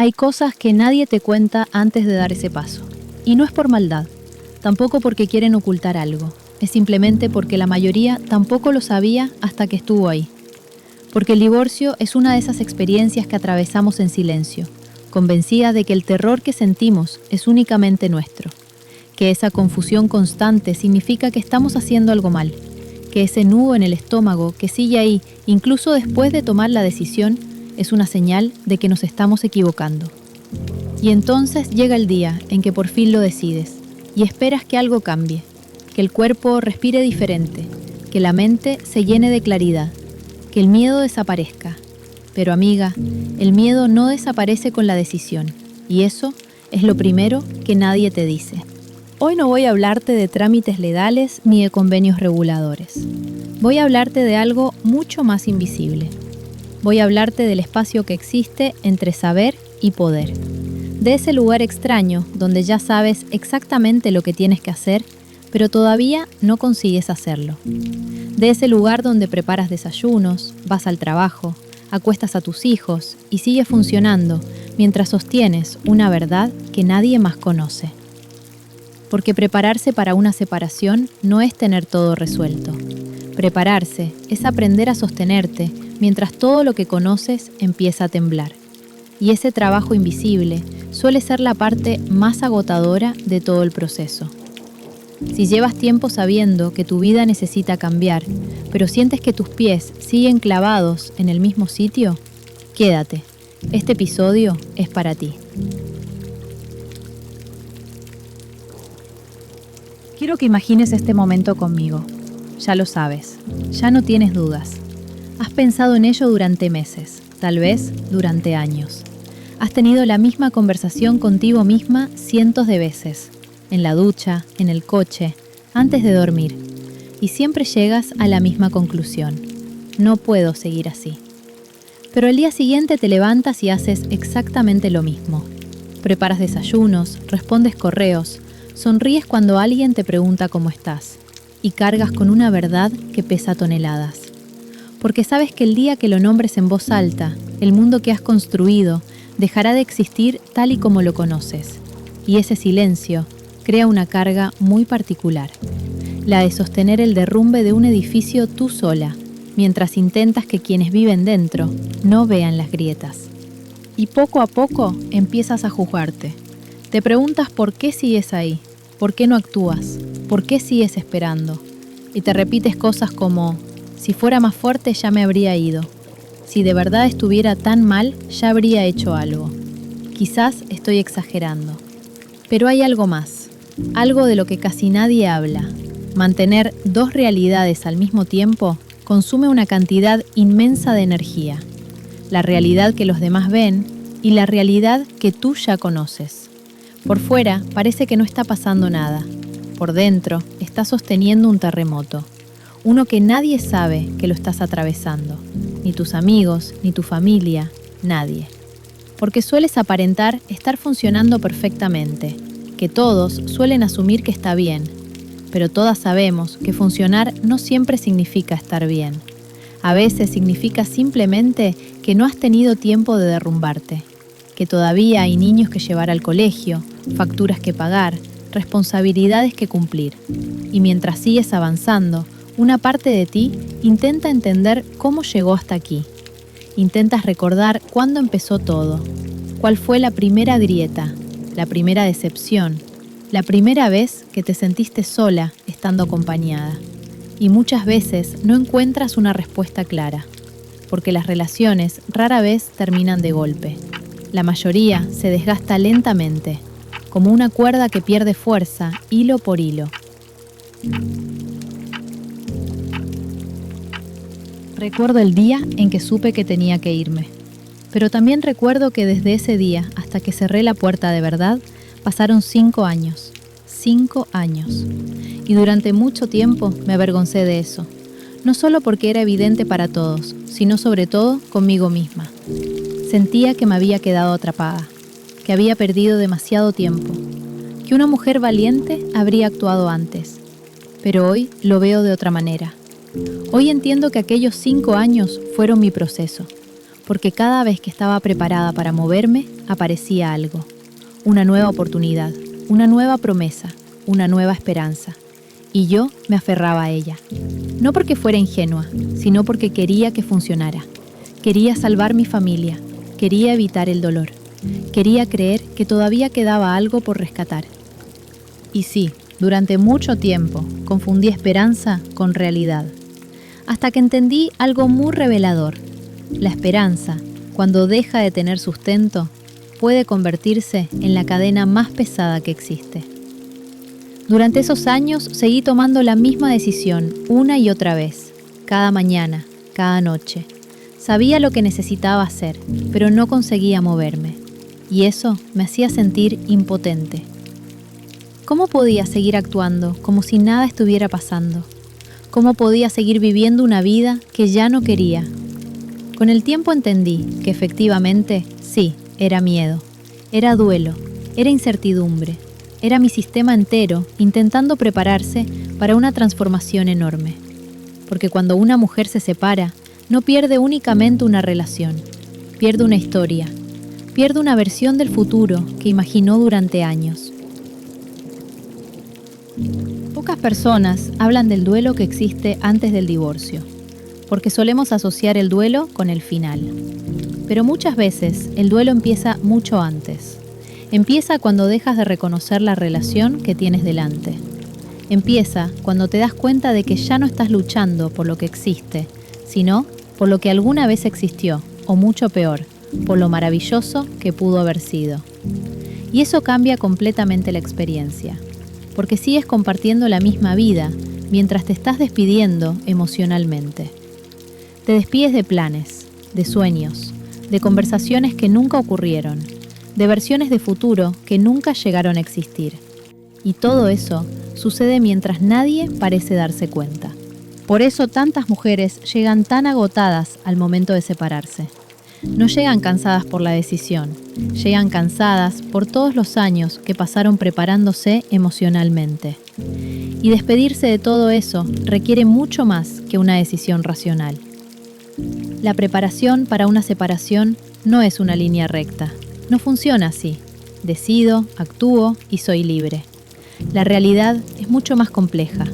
Hay cosas que nadie te cuenta antes de dar ese paso. Y no es por maldad, tampoco porque quieren ocultar algo. Es simplemente porque la mayoría tampoco lo sabía hasta que estuvo ahí. Porque el divorcio es una de esas experiencias que atravesamos en silencio, convencida de que el terror que sentimos es únicamente nuestro. Que esa confusión constante significa que estamos haciendo algo mal. Que ese nudo en el estómago que sigue ahí, incluso después de tomar la decisión, es una señal de que nos estamos equivocando. Y entonces llega el día en que por fin lo decides y esperas que algo cambie, que el cuerpo respire diferente, que la mente se llene de claridad, que el miedo desaparezca. Pero amiga, el miedo no desaparece con la decisión, y eso es lo primero que nadie te dice. Hoy no voy a hablarte de trámites legales ni de convenios reguladores. Voy a hablarte de algo mucho más invisible. Voy a hablarte del espacio que existe entre saber y poder. De ese lugar extraño donde ya sabes exactamente lo que tienes que hacer, pero todavía no consigues hacerlo. De ese lugar donde preparas desayunos, vas al trabajo, acuestas a tus hijos y sigues funcionando mientras sostienes una verdad que nadie más conoce. Porque prepararse para una separación no es tener todo resuelto. Prepararse es aprender a sostenerte mientras todo lo que conoces empieza a temblar. Y ese trabajo invisible suele ser la parte más agotadora de todo el proceso. Si llevas tiempo sabiendo que tu vida necesita cambiar, pero sientes que tus pies siguen clavados en el mismo sitio, quédate. Este episodio es para ti. Quiero que imagines este momento conmigo. Ya lo sabes, ya no tienes dudas. Has pensado en ello durante meses, tal vez durante años. Has tenido la misma conversación contigo misma cientos de veces, en la ducha, en el coche, antes de dormir. Y siempre llegas a la misma conclusión. No puedo seguir así. Pero el día siguiente te levantas y haces exactamente lo mismo. Preparas desayunos, respondes correos, sonríes cuando alguien te pregunta cómo estás y cargas con una verdad que pesa toneladas. Porque sabes que el día que lo nombres en voz alta, el mundo que has construido dejará de existir tal y como lo conoces. Y ese silencio crea una carga muy particular, la de sostener el derrumbe de un edificio tú sola, mientras intentas que quienes viven dentro no vean las grietas. Y poco a poco empiezas a juzgarte. Te preguntas por qué sigues ahí, por qué no actúas, por qué sigues esperando. Y te repites cosas como, si fuera más fuerte ya me habría ido. Si de verdad estuviera tan mal, ya habría hecho algo. Quizás estoy exagerando. Pero hay algo más, algo de lo que casi nadie habla. Mantener dos realidades al mismo tiempo consume una cantidad inmensa de energía. La realidad que los demás ven y la realidad que tú ya conoces. Por fuera parece que no está pasando nada. Por dentro estás sosteniendo un terremoto. Uno que nadie sabe que lo estás atravesando. Ni tus amigos, ni tu familia, nadie. Porque sueles aparentar estar funcionando perfectamente, que todos suelen asumir que está bien, pero todas sabemos que funcionar no siempre significa estar bien. A veces significa simplemente que no has tenido tiempo de derrumbarte, que todavía hay niños que llevar al colegio, facturas que pagar, responsabilidades que cumplir. Y mientras sigues avanzando, una parte de ti intenta entender cómo llegó hasta aquí. Intentas recordar cuándo empezó todo, cuál fue la primera grieta, la primera decepción, la primera vez que te sentiste sola estando acompañada. Y muchas veces no encuentras una respuesta clara, porque las relaciones rara vez terminan de golpe. La mayoría se desgasta lentamente, como una cuerda que pierde fuerza, hilo por hilo. Recuerdo el día en que supe que tenía que irme, pero también recuerdo que desde ese día hasta que cerré la puerta de verdad, pasaron 5 años. 5 años. Y durante mucho tiempo me avergoncé de eso, no solo porque era evidente para todos, sino sobre todo conmigo misma. Sentía que me había quedado atrapada, que había perdido demasiado tiempo, que una mujer valiente habría actuado antes. Pero hoy lo veo de otra manera. Hoy entiendo que aquellos 5 años fueron mi proceso. porque cada vez que estaba preparada para moverme, aparecía algo. Una nueva oportunidad, una nueva promesa, una nueva esperanza. Y yo me aferraba a ella. No porque fuera ingenua, sino porque quería que funcionara. Quería salvar mi familia, quería evitar el dolor. Quería creer que todavía quedaba algo por rescatar. Y sí, durante mucho tiempo confundí esperanza con realidad. Hasta que entendí algo muy revelador. La esperanza, cuando deja de tener sustento, puede convertirse en la cadena más pesada que existe. Durante esos años seguí tomando la misma decisión una y otra vez, cada mañana, cada noche. Sabía lo que necesitaba hacer, pero no conseguía moverme. Y eso me hacía sentir impotente. ¿Cómo podía seguir actuando como si nada estuviera pasando? ¿Cómo podía seguir viviendo una vida que ya no quería? Con el tiempo entendí que efectivamente, sí, era miedo, era duelo, era incertidumbre, era mi sistema entero intentando prepararse para una transformación enorme. Porque cuando una mujer se separa, no pierde únicamente una relación, pierde una historia, pierde una versión del futuro que imaginó durante años. Pocas personas hablan del duelo que existe antes del divorcio, porque solemos asociar el duelo con el final. Pero muchas veces el duelo empieza mucho antes. Empieza cuando dejas de reconocer la relación que tienes delante. Empieza cuando te das cuenta de que ya no estás luchando por lo que existe, sino por lo que alguna vez existió, o mucho peor, por lo maravilloso que pudo haber sido. Y eso cambia completamente la experiencia, porque sigues compartiendo la misma vida mientras te estás despidiendo emocionalmente. Te despides de planes, de sueños, de conversaciones que nunca ocurrieron, de versiones de futuro que nunca llegaron a existir. Y todo eso sucede mientras nadie parece darse cuenta. Por eso tantas mujeres llegan tan agotadas al momento de separarse. No llegan cansadas por la decisión, llegan cansadas por todos los años que pasaron preparándose emocionalmente. Y despedirse de todo eso requiere mucho más que una decisión racional. La preparación para una separación no es una línea recta. No funciona así. Decido, actúo y soy libre. La realidad es mucho más compleja.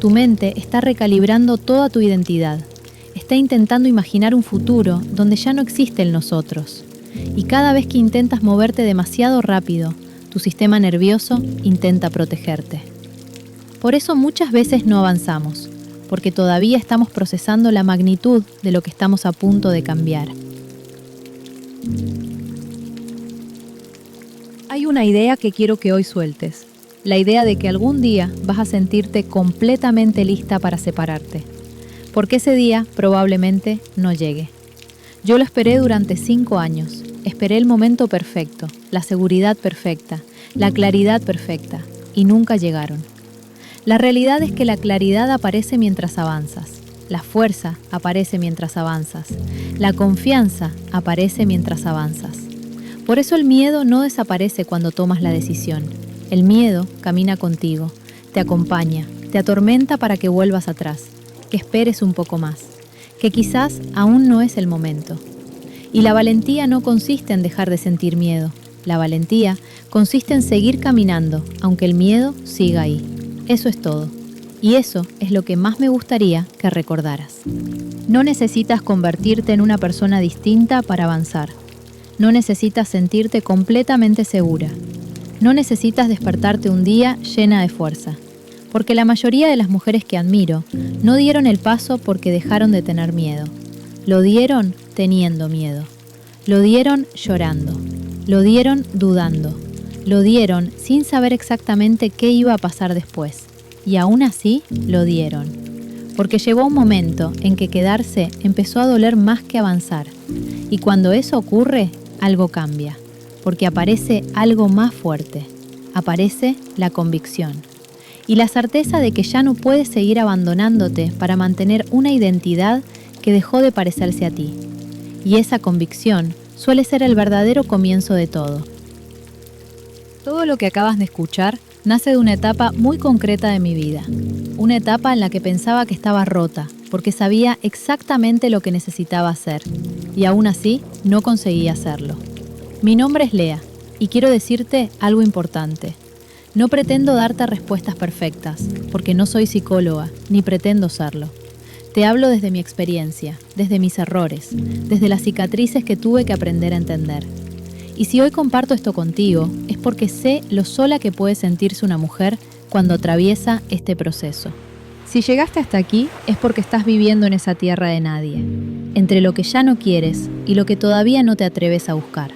Tu mente está recalibrando toda tu identidad. Está intentando imaginar un futuro donde ya no existe el nosotros. Y cada vez que intentas moverte demasiado rápido, tu sistema nervioso intenta protegerte. Por eso muchas veces no avanzamos, porque todavía estamos procesando la magnitud de lo que estamos a punto de cambiar. Hay una idea que quiero que hoy sueltes. La idea de que algún día vas a sentirte completamente lista para separarte. Porque ese día probablemente no llegue. Yo lo esperé durante 5 años. Esperé el momento perfecto, la seguridad perfecta, la claridad perfecta, y nunca llegaron. La realidad es que la claridad aparece mientras avanzas. La fuerza aparece mientras avanzas. La confianza aparece mientras avanzas. Por eso el miedo no desaparece cuando tomas la decisión. El miedo camina contigo, te acompaña, te atormenta para que vuelvas atrás, que esperes un poco más, que quizás aún no es el momento. Y la valentía no consiste en dejar de sentir miedo. La valentía consiste en seguir caminando, aunque el miedo siga ahí. Eso es todo. Y eso es lo que más me gustaría que recordaras. No necesitas convertirte en una persona distinta para avanzar. No necesitas sentirte completamente segura. No necesitas despertarte un día llena de fuerza. Porque la mayoría de las mujeres que admiro no dieron el paso porque dejaron de tener miedo. Lo dieron teniendo miedo. Lo dieron llorando. Lo dieron dudando. Lo dieron sin saber exactamente qué iba a pasar después. Y aún así lo dieron. Porque llegó un momento en que quedarse empezó a doler más que avanzar. Y cuando eso ocurre, algo cambia. Porque aparece algo más fuerte. Aparece la convicción. Y la certeza de que ya no puedes seguir abandonándote para mantener una identidad que dejó de parecerse a ti. Y esa convicción suele ser el verdadero comienzo de todo. Todo lo que acabas de escuchar nace de una etapa muy concreta de mi vida. Una etapa en la que pensaba que estaba rota, porque sabía exactamente lo que necesitaba hacer. y aún así no conseguí hacerlo. Mi nombre es Lea y quiero decirte algo importante. No pretendo darte respuestas perfectas, porque no soy psicóloga, ni pretendo serlo. Te hablo desde mi experiencia, desde mis errores, desde las cicatrices que tuve que aprender a entender. Y si hoy comparto esto contigo, es porque sé lo sola que puede sentirse una mujer cuando atraviesa este proceso. Si llegaste hasta aquí, es porque estás viviendo en esa tierra de nadie, entre lo que ya no quieres y lo que todavía no te atreves a buscar.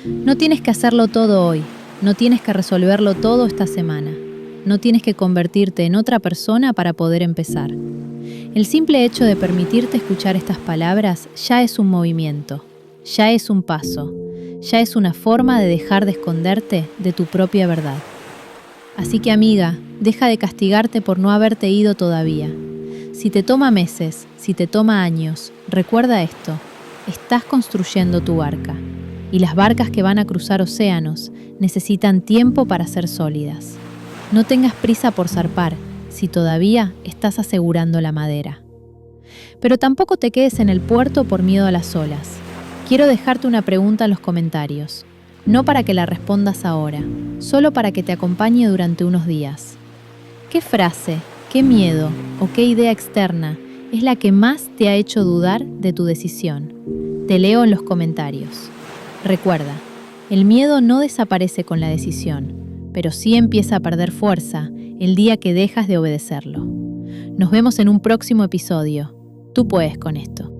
No tienes que hacerlo todo hoy, no tienes que resolverlo todo esta semana, no tienes que convertirte en otra persona para poder empezar. El simple hecho de permitirte escuchar estas palabras ya es un movimiento, ya es un paso, ya es una forma de dejar de esconderte de tu propia verdad. Así que amiga, deja de castigarte por no haberte ido todavía. Si te toma meses, si te toma años, recuerda esto, estás construyendo tu barca. Y las barcas que van a cruzar océanos necesitan tiempo para ser sólidas. No tengas prisa por zarpar si todavía estás asegurando la madera. Pero tampoco te quedes en el puerto por miedo a las olas. Quiero dejarte una pregunta en los comentarios, no para que la respondas ahora, solo para que te acompañe durante unos días. ¿Qué frase, qué miedo o qué idea externa es la que más te ha hecho dudar de tu decisión? Te leo en los comentarios. Recuerda, el miedo no desaparece con la decisión, pero sí empieza a perder fuerza el día que dejas de obedecerlo. Nos vemos en un próximo episodio. Tú puedes con esto.